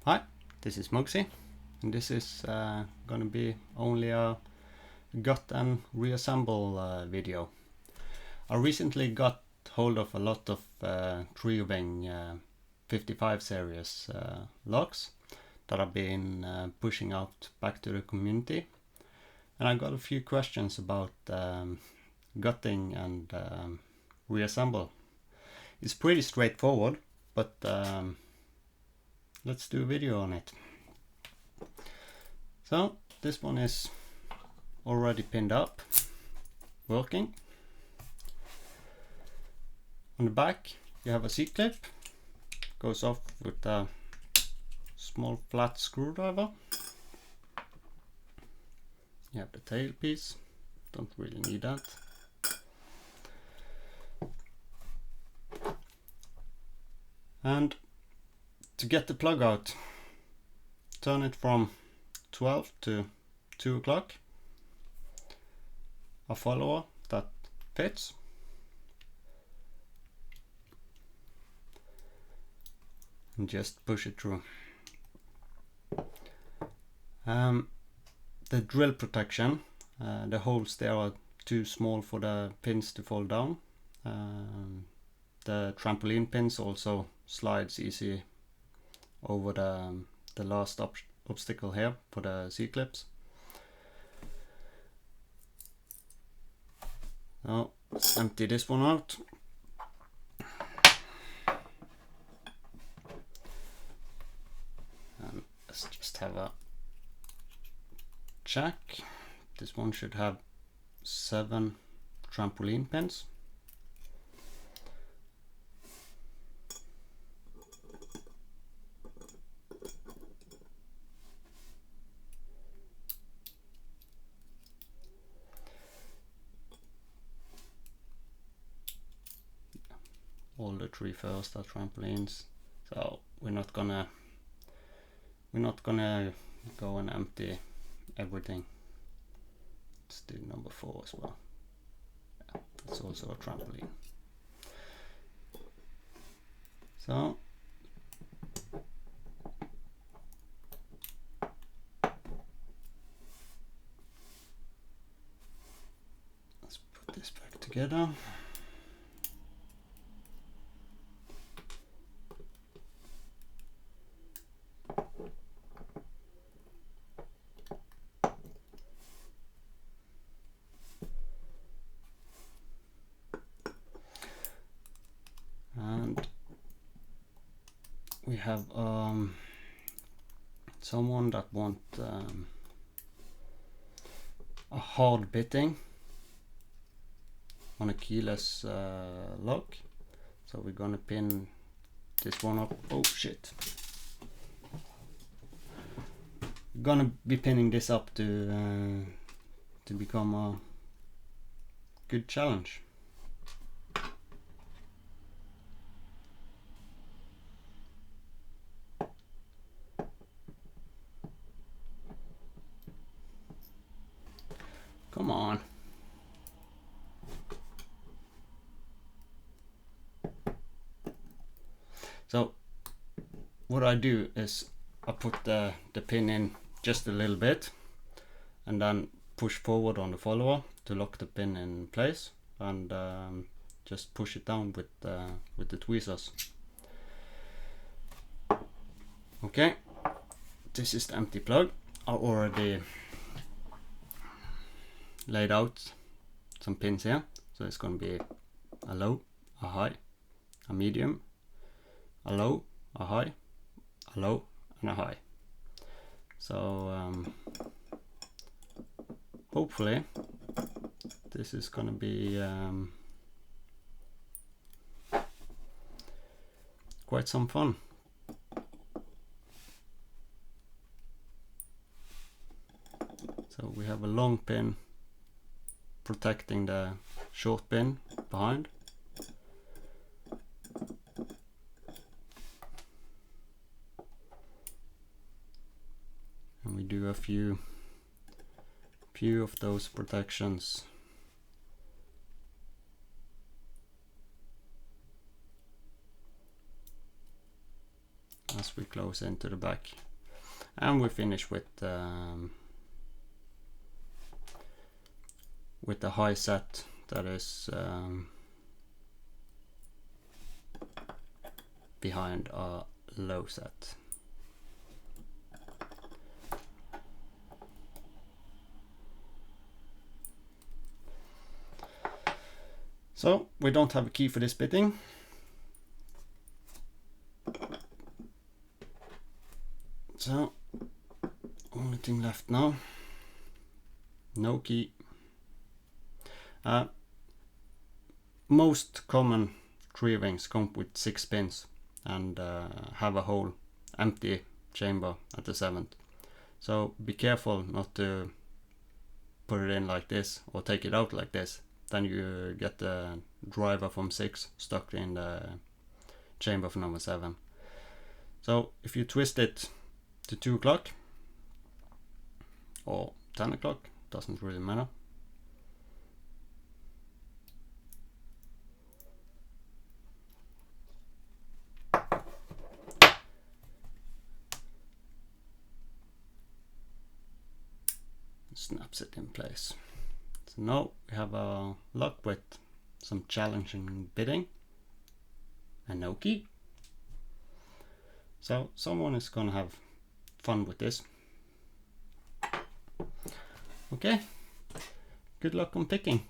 Hi, this is Mugsy, and this is gonna be only a gut and reassemble video. I recently got hold of a lot of Trioving 55 series locks that I've been pushing out back to the community, and I got a few questions about gutting and reassemble. It's pretty straightforward, but let's do a video on it. So this one is already pinned up, working. On the back you have a C-clip, goes off with a small flat screwdriver. You have the tail piece, don't really need that. And to get the plug out, turn it from 12 to 2 o'clock. A follower that fits. And just push it through. The drill protection, the holes there are too small for the pins to fall down. The trampoline pins also slides easy over the last obstacle here for the C-clips. Now let's empty this one out. And let's just have a check. This one should have 7 trampoline pins. All the 3 first are trampolines, so we're not gonna go and empty everything. Let's do number 4 as well. Yeah, that's also a trampoline. So let's put this back together. And we have someone that want a hard bitting on a keyless lock, so we're gonna pin this one up. Oh shit! We're gonna be pinning this up to become a good challenge. Come on. So what I do is I put the pin in just a little bit and then push forward on the follower to lock the pin in place, and just push it down with the tweezers. Okay, this is the empty plug. I already laid out some pins here, so it's going to be a low, a high, a medium, a low, a high, a low, and a high. So hopefully this is going to be quite some fun. So we have a long pin protecting the short pin behind. And we do a few of those protections. as we close into the back. And we finish with the high set that is behind our low set. So we don't have a key for this bitting. So only thing left now, no key. Most common Triovings come with 6 pins and have a whole empty chamber at the 7th. So be careful not to put it in like this or take it out like this. Then you get the driver from 6 stuck in the chamber for number 7. So if you twist it to 2 o'clock or 10 o'clock, doesn't really matter. Snaps it in place. So now we have a lock with some challenging bitting and no key. So someone is gonna have fun with this. Okay, good luck on picking.